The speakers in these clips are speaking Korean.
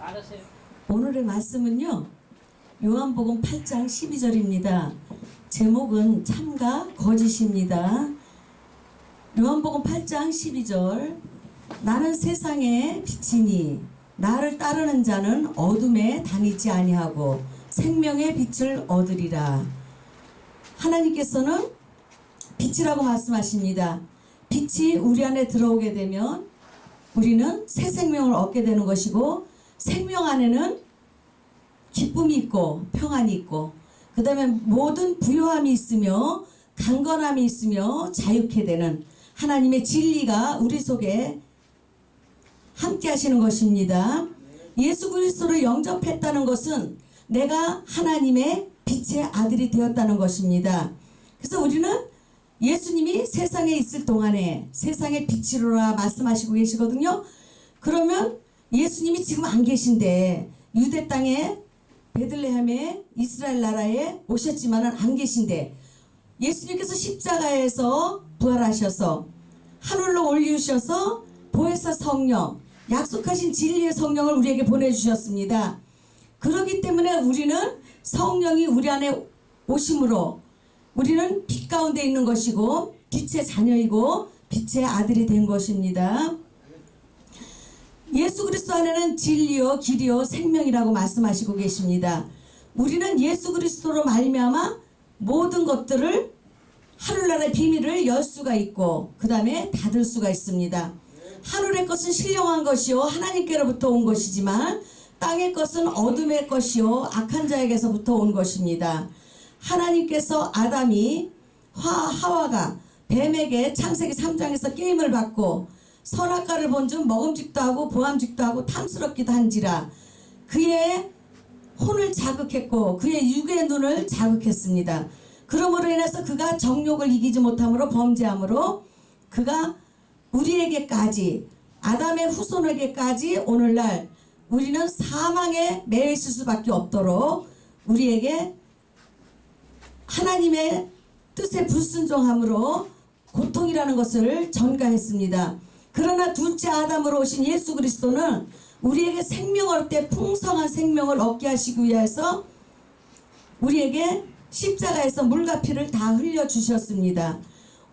알았어요. 오늘의 말씀은요, 요한복음 8장 12절입니다. 제목은 참과 거짓입니다. 요한복음 8장 12절. 나는 세상의 빛이니 나를 따르는 자는 어둠에 다니지 아니하고 생명의 빛을 얻으리라. 하나님께서는 빛이라고 말씀하십니다. 빛이 우리 안에 들어오게 되면 우리는 새 생명을 얻게 되는 것이고, 생명 안에는 기쁨이 있고 평안이 있고, 그 다음에 모든 부요함이 있으며 강건함이 있으며 자유케 되는 하나님의 진리가 우리 속에 함께 하시는 것입니다. 예수 그리스도를 영접했다는 것은 내가 하나님의 빛의 아들이 되었다는 것입니다. 그래서 우리는 예수님이 세상에 있을 동안에 세상의 빛이로라 말씀하시고 계시거든요. 그러면 예수님이 지금 안 계신데, 유대 땅에 베들레헴에 이스라엘 나라에 오셨지만은 안 계신데, 예수님께서 십자가에서 부활하셔서 하늘로 올리셔서 보혜사 성령, 약속하신 진리의 성령을 우리에게 보내주셨습니다. 그렇기 때문에 우리는 성령이 우리 안에 오심으로 우리는 빛 가운데 있는 것이고 빛의 자녀이고 빛의 아들이 된 것입니다. 예수 그리스도 안에는 진리요 길이요 생명이라고 말씀하시고 계십니다. 우리는 예수 그리스도로 말미암아 모든 것들을, 하늘나라의 비밀을 열 수가 있고 그 다음에 닫을 수가 있습니다. 하늘의 것은 신령한 것이요 하나님께로부터 온 것이지만 땅의 것은 어둠의 것이요 악한 자에게서부터 온 것입니다. 하나님께서 아담이 하와가 뱀에게 창세기 3장에서 게임을 받고 선악과를 본 즉 먹음직도 하고 보암직도 하고 탐스럽기도 한지라 그의 혼을 자극했고 그의 육의 눈을 자극했습니다. 그러므로 인해서 그가 정욕을 이기지 못함으로 범죄함으로 그가 우리에게까지, 아담의 후손에게까지 오늘날 우리는 사망에 매여 있을 수밖에 없도록 우리에게 하나님의 뜻에 불순종함으로 고통이라는 것을 전가했습니다. 그러나 둘째 아담으로 오신 예수 그리스도는 우리에게 생명을 얻되 풍성한 생명을 얻게 하시기 위해서 우리에게 십자가에서 물과 피를 다 흘려주셨습니다.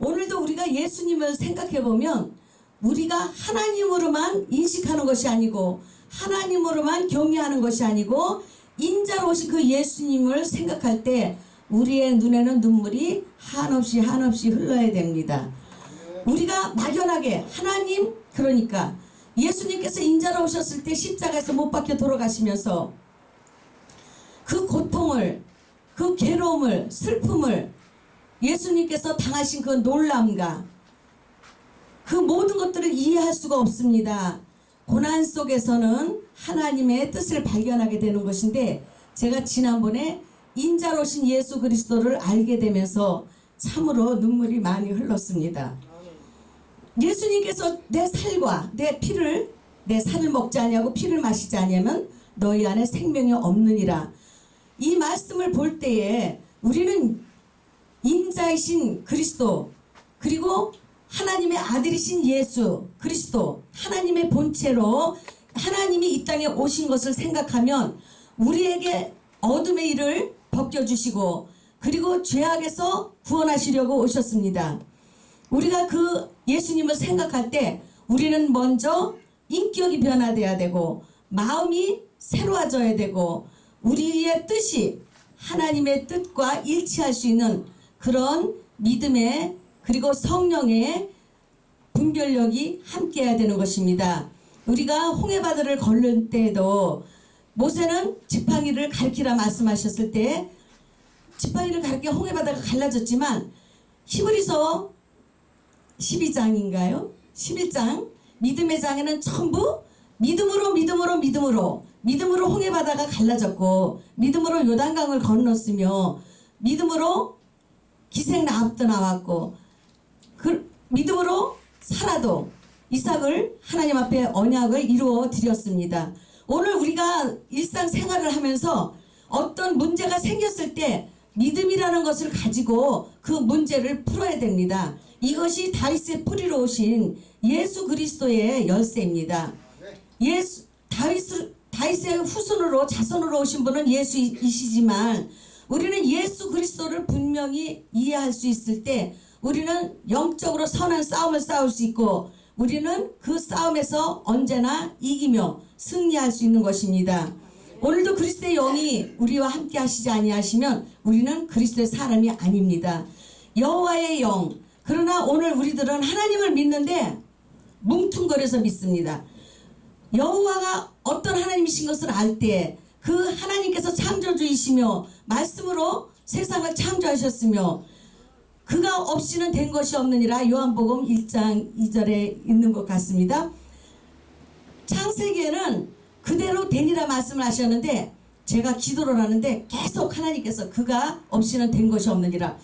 오늘도 우리가 예수님을 생각해보면 우리가 하나님으로만 인식하는 것이 아니고 하나님으로만 경외하는 것이 아니고 인자로 오신 그 예수님을 생각할 때 우리의 눈에는 눈물이 한없이 흘러야 됩니다. 우리가 막연하게 하나님, 그러니까 예수님께서 인자로 오셨을 때 십자가에서 못 박혀 돌아가시면서 그 고통을, 그 괴로움을, 슬픔을 예수님께서 당하신 그 놀람과 그 모든 것들을 이해할 수가 없습니다. 고난 속에서는 하나님의 뜻을 발견하게 되는 것인데, 제가 지난번에 인자로 오신 예수 그리스도를 알게 되면서 참으로 눈물이 많이 흘렀습니다. 예수님께서 내 살과 내 피를, 내 살을 먹지 아니하고 피를 마시지 아니하면 너희 안에 생명이 없느니라. 이 말씀을 볼 때에 우리는 인자이신 그리스도, 그리고 하나님의 아들이신 예수 그리스도, 하나님의 본체로 하나님이 이 땅에 오신 것을 생각하면 우리에게 어둠의 일을 벗겨주시고 그리고 죄악에서 구원하시려고 오셨습니다. 우리가 그 예수님을 생각할 때 우리는 먼저 인격이 변화돼야 되고 마음이 새로워져야 되고 우리의 뜻이 하나님의 뜻과 일치할 수 있는 그런 믿음의, 그리고 성령의 분별력이 함께해야 되는 것입니다. 우리가 홍해바다를 걸을 때에도 모세는 지팡이를 가리키라 말씀하셨을 때 지팡이를 가리켜 홍해바다가 갈라졌지만 히브리서 12장인가요? 11장 믿음의 장에는 전부 믿음으로 홍해바다가 갈라졌고 믿음으로 요단강을 건넜으며 믿음으로 기생나합도 나왔고 그 믿음으로 사라도 이삭을 하나님 앞에 언약을 이루어 드렸습니다. 오늘 우리가 일상생활을 하면서 어떤 문제가 생겼을 때 믿음이라는 것을 가지고 그 문제를 풀어야 됩니다. 이것이 다윗의 뿌리로 오신 예수 그리스도의 열쇠입니다. 예수 다윗의 후손으로 자손으로 오신 분은 예수이시지만 우리는 예수 그리스도를 분명히 이해할 수 있을 때 우리는 영적으로 선한 싸움을 싸울 수 있고 우리는 그 싸움에서 언제나 이기며 승리할 수 있는 것입니다. 오늘도 그리스도의 영이 우리와 함께 하시지 아니하시면 우리는 그리스도의 사람이 아닙니다. 여호와의 영. 그러나 오늘 우리들은 하나님을 믿는데 뭉퉁거려서 믿습니다. 여호와가 어떤 하나님이신 것을 알 때 그 하나님께서 창조주이시며 말씀으로 세상을 창조하셨으며 그가 없이는 된 것이 없느니라 요한복음 1장 2절에 있는 것 같습니다. 창세기에는 그대로 되니라 말씀을 하셨는데 제가 기도를 하는데 계속 하나님께서 그가 없이는 된 것이 없느니라.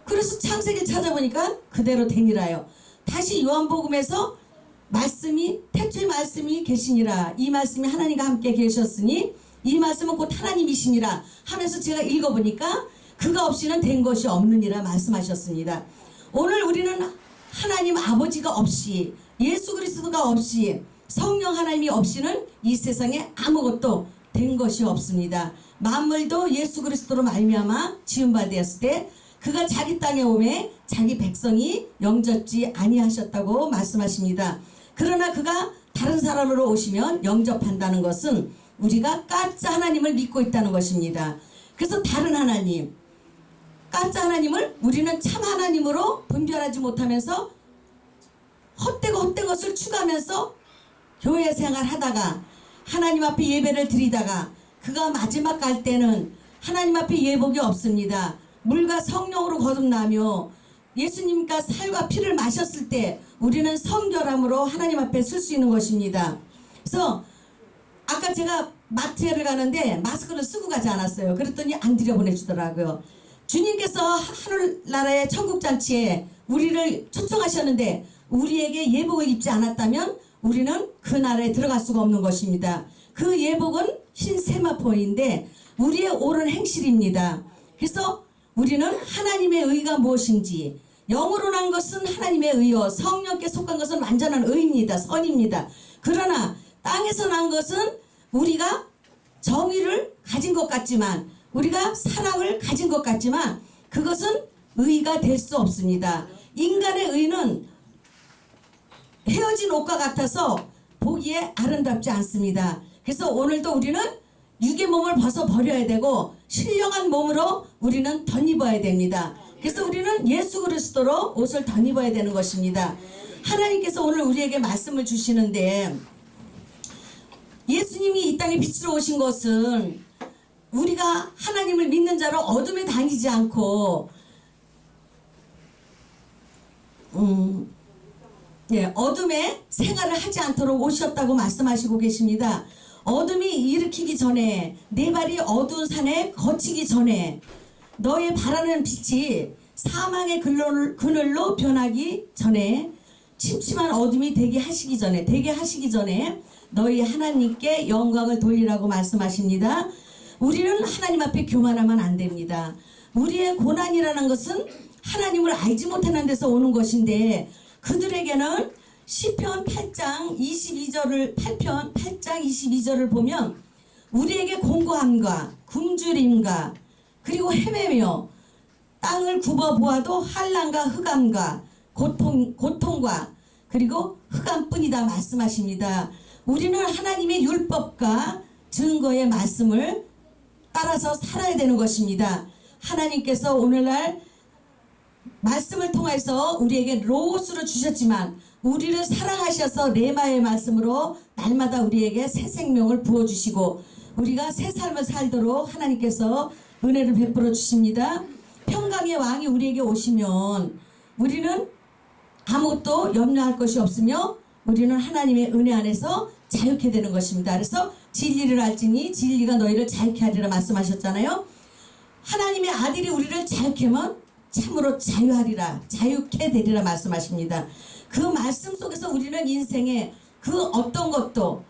그래서 창세기를 찾아보니까 그대로 되니라요. 다시 요한복음에서 말씀이 태초에 말씀이 계시니라. 이 말씀이 하나님과 함께 계셨으니 이 말씀은 곧 하나님이시니라 하면서 제가 읽어보니까 그가 없이는 된 것이 없느니라 말씀하셨습니다. 오늘 우리는 하나님 아버지가 없이 예수 그리스도가 없이 성령 하나님이 없이는 이 세상에 아무것도 된 것이 없습니다. 만물도 예수 그리스도로 말미암아 지은 바 되었을 때 그가 자기 땅에 오매 자기 백성이 영접지 아니하셨다고 말씀하십니다. 그러나 그가 다른 사람으로 오시면 영접한다는 것은 우리가 가짜 하나님을 믿고 있다는 것입니다. 그래서 다른 하나님, 가짜 하나님을 우리는 참 하나님으로 분별하지 못하면서 헛된 것을 추구하면서 교회 생활하다가 하나님 앞에 예배를 드리다가 그가 마지막 갈 때는 하나님 앞에 예복이 없습니다. 물과 성령으로 거듭나며 예수님과 살과 피를 마셨을 때 우리는 성결함으로 하나님 앞에 설 수 있는 것입니다. 그래서 아까 제가 마트에를 가는데 마스크를 쓰고 가지 않았어요. 그랬더니 안 들여보내주더라고요. 주님께서 하늘나라의 천국잔치에 우리를 초청하셨는데 우리에게 예복을 입지 않았다면 우리는 그 나라에 들어갈 수가 없는 것입니다. 그 예복은 흰 세마포인데 우리의 옳은 행실입니다. 그래서 우리는 하나님의 의가 무엇인지 영으로 난 것은 하나님의 의요 성령께 속한 것은 완전한 의입니다. 선입니다. 그러나 땅에서 난 것은 우리가 정의를 가진 것 같지만 우리가 사랑을 가진 것 같지만 그것은 의가 될 수 없습니다. 인간의 의는 헤어진 옷과 같아서 보기에 아름답지 않습니다. 그래서 오늘도 우리는 육의 몸을 벗어버려야 되고 신령한 몸으로 우리는 덧입어야 됩니다. 그래서 우리는 예수 그리스도로 옷을 덧입어야 되는 것입니다. 하나님께서 오늘 우리에게 말씀을 주시는데 예수님이 이 땅에 빛으로 오신 것은 우리가 하나님을 믿는 자로 어둠에 다니지 않고 어둠에 생활을 하지 않도록 오셨다고 말씀하시고 계십니다. 어둠이 일으키기 전에 내 발이 어두운 산에 거치기 전에 너의 바라는 빛이 사망의 그늘로 변하기 전에 침침한 어둠이 되게 하시기 전에 너희 하나님께 영광을 돌리라고 말씀하십니다. 우리는 하나님 앞에 교만하면 안 됩니다. 우리의 고난이라는 것은 하나님을 알지 못하는 데서 오는 것인데 그들에게는 시편 8장 22절을 보면 우리에게 공고함과 굶주림과 그리고 헤매며 땅을 굽어 보아도 한란과 흑암과 고통과 그리고 흑암뿐이다 말씀하십니다. 우리는 하나님의 율법과 증거의 말씀을 따라서 살아야 되는 것입니다. 하나님께서 오늘날 말씀을 통해서 우리에게 로고스를 주셨지만 우리를 사랑하셔서 레마의 말씀으로 날마다 우리에게 새 생명을 부어주시고 우리가 새 삶을 살도록 하나님께서 은혜를 베풀어 주십니다. 평강의 왕이 우리에게 오시면 우리는 아무것도 염려할 것이 없으며 우리는 하나님의 은혜 안에서 자유케 되는 것입니다. 그래서 진리를 알지니 진리가 너희를 자유케 하리라 말씀하셨잖아요. 하나님의 아들이 우리를 자유케 하면 참으로 자유하리라 자유케 되리라 말씀하십니다. 그 말씀 속에서 우리는 인생의 그 어떤 것도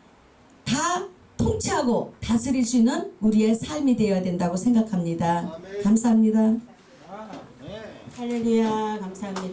다 통치하고 다스릴 수 있는 우리의 삶이 되어야 된다고 생각합니다. 감사합니다. 할렐루야 감사합니다.